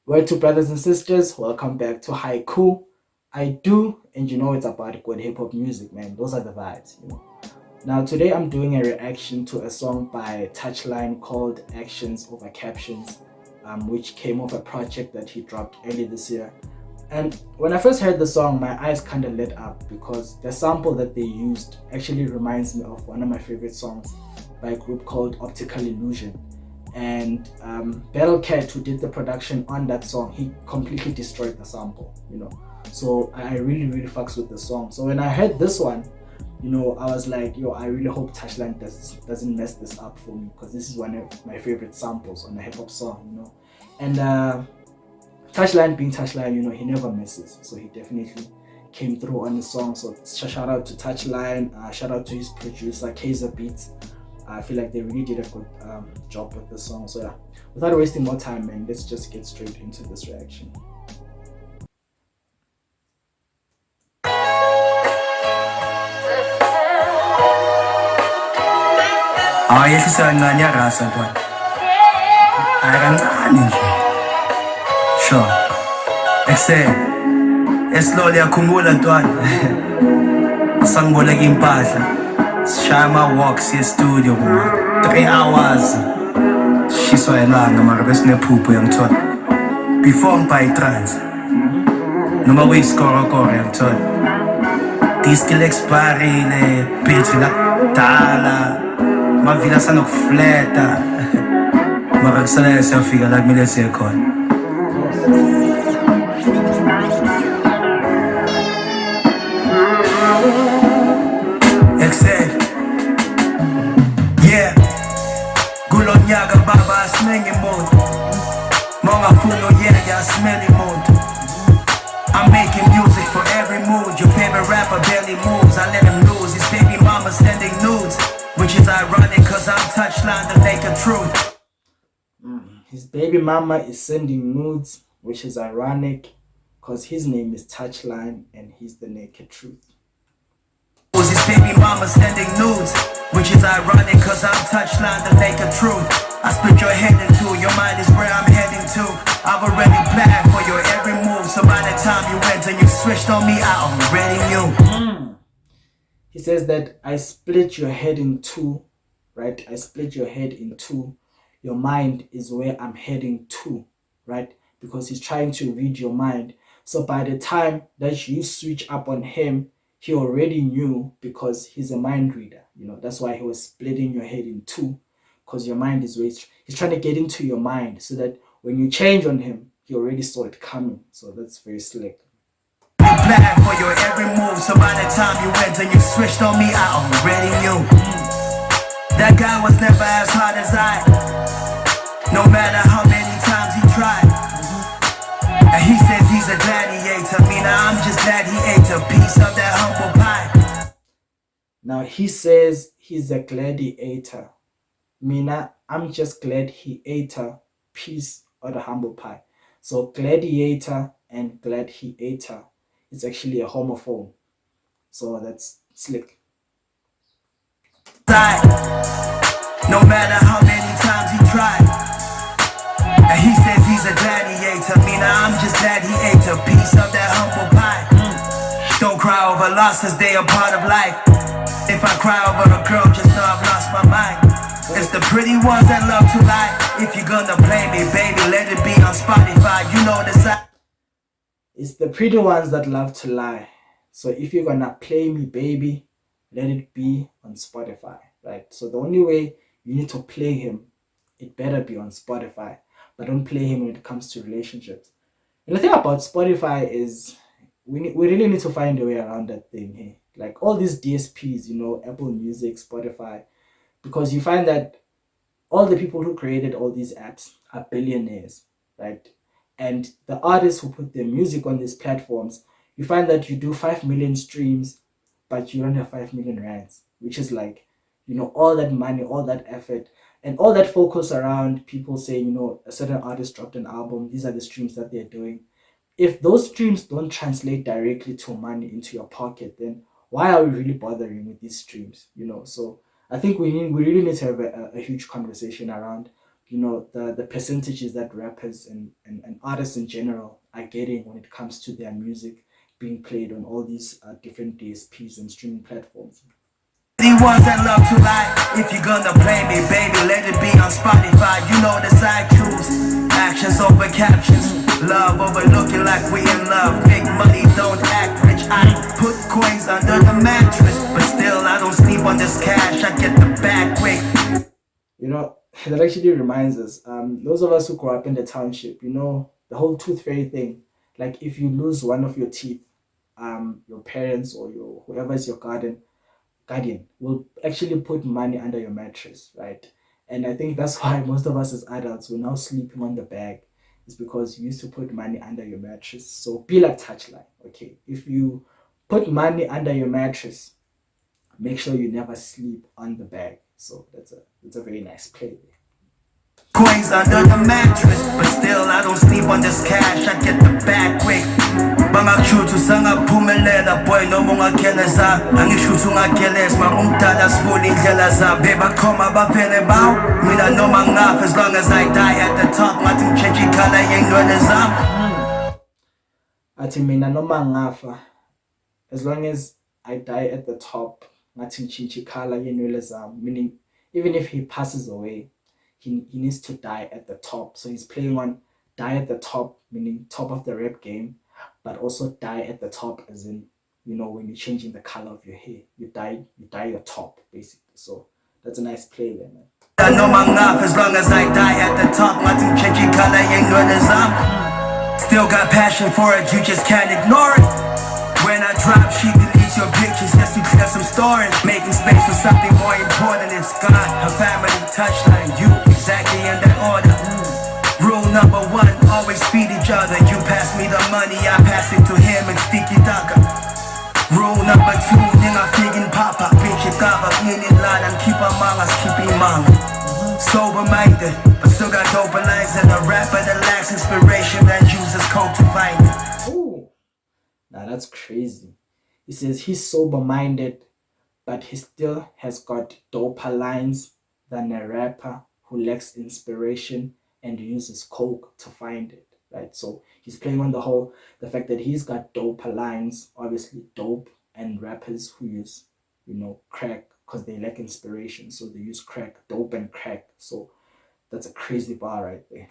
Word to brothers and sisters, welcome back to Haiku. I do, and you know it's about good hip hop music, man. Those are the vibes. Now, today I'm doing a reaction to a song by Touchline called Actions Over Captions, which came off a project that he dropped early this year. And when I first heard the song, my eyes kind of lit up because the sample that they used actually reminds me of one of my favorite songs by a group called Optical Illusion. And Battle Cat, who did the production on that song, he completely destroyed the sample. So I really, really fucks with the song. So when I heard this one, I was like, yo, I really hope Touchline doesn't mess this up for me because this is one of my favorite samples on a hip hop song. And Touchline being Touchline, he never misses. So he definitely came through on the song. So shout out to Touchline, shout out to his producer, Kaiser Beats. I feel like they really did a good job with the song. So yeah, without wasting more time, man, let's just get straight into this reaction. Yehlisa kancane yarasa ntwana. Kancane nje. Sure. Eslowly yakhumbula ntwana. Sangiboleka impahla. Sishaya ama-walks ye-studio kuma 3 hours. Shiswa elanga mara besinephupho yangithola. Before ngibhaye i-trans. Noma kuyisikoro yangithola. Diskill expirile, bitch la dala. Mavila sanokufleta. Mara kusala siyafika la kumele siye khona. Yeah. Kulonyaka baba asiningi muntu. Mongafuna uyeka asimeli muntu. I'm making music for every mood. Your favorite rapper barely moves. I let him lose. His baby mama sending nudes, which is ironic cause I'm Touchline, the naked truth. His baby mama is sending nudes, which is ironic because his name is Touchline and he's the naked truth. His baby mama sending nudes, which is ironic cause I'm Touchline, the naked truth. I split your head in two, your mind is where I'm heading to. I've already planned for your every move, so by the time you went and you switched on me, I already knew. He says that I split your head in two, right? I split your head in two. Your mind is where I'm heading to, right? Because he's trying to read your mind. So by the time that you switch up on him, he already knew because he's a mind reader. That's why he was splitting your head in two, because your mind is where he's trying to get into your mind so that when you change on him, he already saw it coming. So that's very slick. Plan for your every move, so by the time you went and you switched on me, I already knew. That guy was never as hard as I, no matter how many times he tried. And he says he's a gladiator, me now I'm just glad he ate a piece of that humble pie. Now he says he's a gladiator. Mina, I'm just glad he ate a piece of the humble pie. So gladiator and glad he ate her. It's actually a homophone. So that's slick. No matter how many times he tried. And he says he's a gladiator. Me now I'm just glad he ate a piece of that humble pie. Don't cry over losses, they are part of life. If I cry over a girl, just know I've lost my mind. It's the pretty ones that love to lie. If you're gonna play me, baby, let it be on Spotify. You know the side. It's the pretty ones that love to lie. So if you're gonna play me, baby, let it be on Spotify, right? So the only way you need to play him, it better be on Spotify. But don't play him when it comes to relationships. And the thing about Spotify is we really need to find a way around that thing here. Like all these DSPs, Apple Music, Spotify, because you find that all the people who created all these apps are billionaires, right? And the artists who put their music on these platforms, you find that you do 5 million streams, but you don't have 5 million rands, which is like, all that money, all that effort, and all that focus around people saying, a certain artist dropped an album, these are the streams that they're doing. If those streams don't translate directly to money into your pocket, then why are we really bothering with these streams? So I think we really need to have a huge conversation around the percentages that rappers and artists in general are getting when it comes to their music being played on all these different DSPs and streaming platforms. The ones that love to lie. If you're gonna play me, baby, let it be on Spotify. You know the side choose. Actions over captions. Love over looking like we in love. Big money, don't act rich. I put coins under the mattress, but still I don't sleep on this cash. I get the bag quick. That actually reminds us, those of us who grew up in the township, the whole tooth fairy thing. Like if you lose one of your teeth, your parents or your whoever is your guardian will actually put money under your mattress, right? And I think that's why most of us as adults we're now sleeping on the bag, is because you used to put money under your mattress. So be like Touchline, okay? If you put money under your mattress, make sure you never sleep on the bag. So that's a very nice play there. Coins under the mattress, but still I don't sleep on this cash. I get the bag quick. Bangakshuthu sangaphumelela boy noma ungakheleza angishuthu ungakheles marumdala sifuna indlela zabo bebakhoma baphele bawo mina noma ngafa as long as I die at the top ngathi ngichange ikhala yenwele zami athi mina noma ngafa as long as I die at the top ngathi ngichange ikhala yenwele zami, meaning even if he passes away he needs to die at the top. So he's playing on die at the top, meaning top of the rap game, but also die at the top as in, when you're changing the color of your hair, you dye your top basically. So that's a nice play there, man. As long as I die at the top, still got passion for it, you just can't ignore it. When I drop, she deletes your pictures just to clear some storage. Making space for something more important. It's God, her family, Touchline, you, exactly in that order. Rule number one, always feed each other. You pass me the money, I pass it to him and sticky daka. Rule number two, ninga figin papa, pinch kaba, ninin ladan, keep a mangas, keeping manga. Sober minded, but still got dope lines and a rapper that lacks inspiration and uses coke to find it. Ooh, now that's crazy. He says he's sober minded, but he still has got doper lines than a rapper who lacks inspiration and uses coke to find it, right? So he's playing on the fact that he's got doper lines, obviously dope, and rappers who use, crack because they lack inspiration. So they use crack, dope and crack. So that's a crazy bar right there.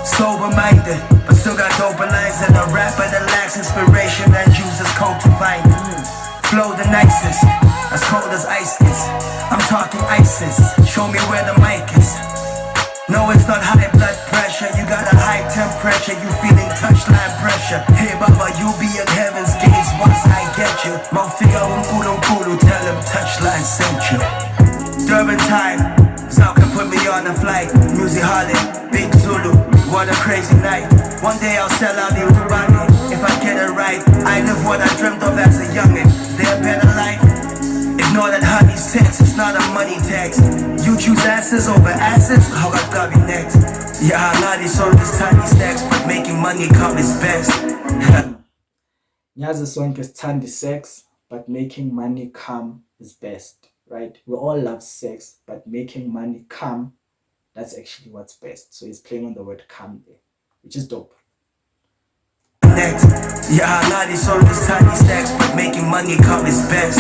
Sober minded, but still got doper lines and a rapper that lacks inspiration and uses coke to find it. Flow the nicest, as cold as ice is. I'm talking ISIS, show me where the mic is. No, it's not high blood pressure, you got a high temperature, you feeling Touchline pressure. Hey Baba, you'll be at heaven's gates once I get you. Mafia Kulu, tell him Touchline sent you. Durban time, Zao can put me on a flight. Music Holly, Big Zulu, what a crazy night. One day I'll sell out the Rubani. If I get it right, I live what I dreamt of as a youngin'. Is there a better life? Ignore that honey's text, it's not a money text. You choose asses over assets, how I got you next. Yeah, Ladi sold this tiny sex, but making money come is best. Nyazi song is Tandy sex, but making money come is best, right? We all love sex, but making money come, that's actually what's best. So he's playing on the word come there, which is dope. Next, yeah, Ladi sold this tiny sex, but making money come is best.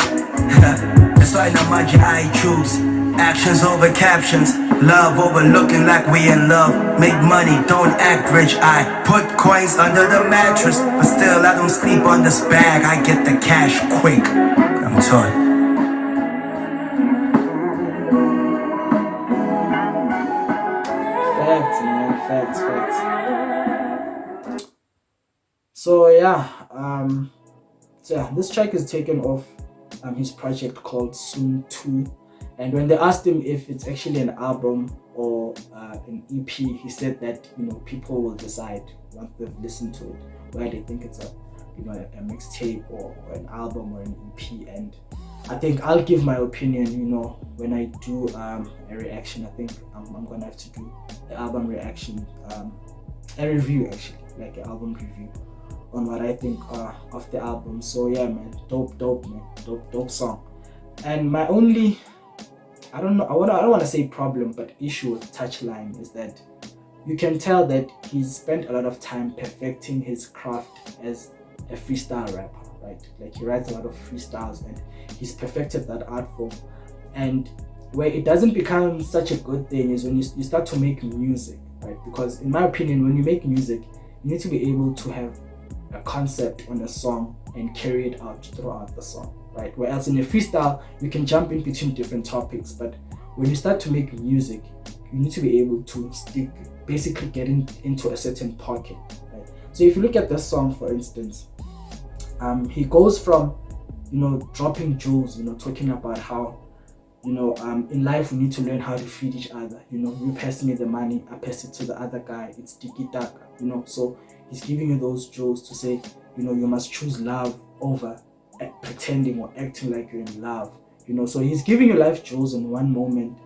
That's why now mind I choose actions over captions, love over looking like we in love. Make money, don't act rich. I put coins under the mattress, but still I don't sleep on this bag. I get the cash quick. I'm torn. Facts, man, facts. So yeah, this track is taken off his project called Soon 2, and when they asked him if it's actually an album or an EP, he said that people will decide once they've listened to it whether they think it's a mixtape or an album or an EP. And I think I'll give my opinion when I do a reaction. I think I'm gonna have to do the album reaction, a review actually, like an album review on what I think of the album. So yeah, man, dope man, dope song. And my only, I don't know, I don't want to say problem, but issue with Touchline is that you can tell that he's spent a lot of time perfecting his craft as a freestyle rapper, right? Like he writes a lot of freestyles and he's perfected that art form. And where it doesn't become such a good thing is when you start to make music, right? Because in my opinion, when you make music, you need to be able to have a concept on a song and carry it out throughout the song, right? Whereas in a freestyle, you can jump in between different topics, but when you start to make music, you need to be able to stick, basically getting into a certain pocket, right? So if you look at this song, for instance, he goes from, dropping jewels, talking about how, in life we need to learn how to feed each other. You pass me the money, I pass it to the other guy. It's tiki taka, So he's giving you those jewels to say, you must choose love over pretending or acting like you're in love. So he's giving you life jewels in one moment,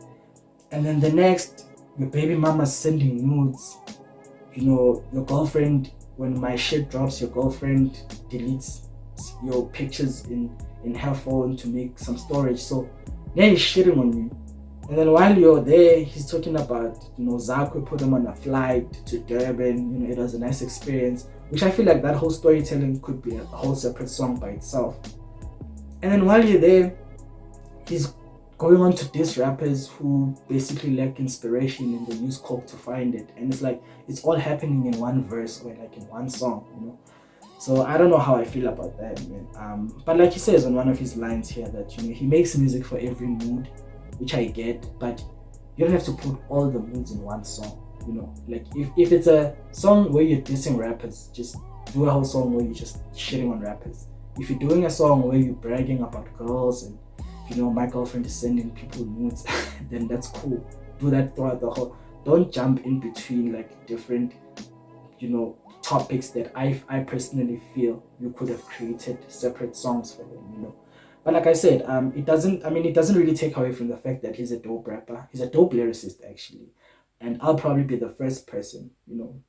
and then the next, your baby mama's sending nudes. Your girlfriend, when my shit drops, your girlfriend deletes your pictures in her phone to make some storage. So then he's shitting on you. And then while you're there, he's talking about, Zakwe put him on a flight to Durban, it was a nice experience, which I feel like that whole storytelling could be a whole separate song by itself. And then while you're there, he's going on to diss rappers who basically lack inspiration and they use coke to find it. And it's like, it's all happening in one verse or like in one song. So I don't know how I feel about that, man. But like he says on one of his lines here that, he makes music for every mood, which I get, but you don't have to put all the moods in one song. Like if it's a song where you're dissing rappers, just do a whole song where you're just shitting on rappers. If you're doing a song where you're bragging about girls and, my girlfriend is sending people nudes, then that's cool. Do that throughout the whole. Don't jump in between like different, topics that I personally feel you could have created separate songs for them. But like I said, it doesn't really take away from the fact that he's a dope rapper. He's a dope lyricist actually. And I'll probably be the first person,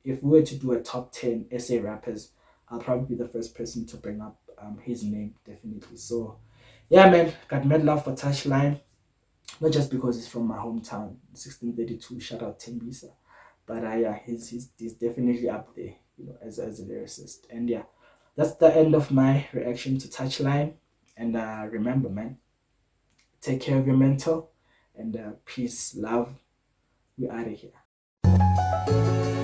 if we were to do a top 10 essay rappers, I'll probably be the first person to bring up his name, definitely. So yeah, man, got mad love for Touchline. Not just because he's from my hometown, 1632, shout out Tembisa. But yeah, he's definitely up there, as a lyricist. And yeah, that's the end of my reaction to Touchline. And remember, man, take care of your mental, and peace, love. We out of here.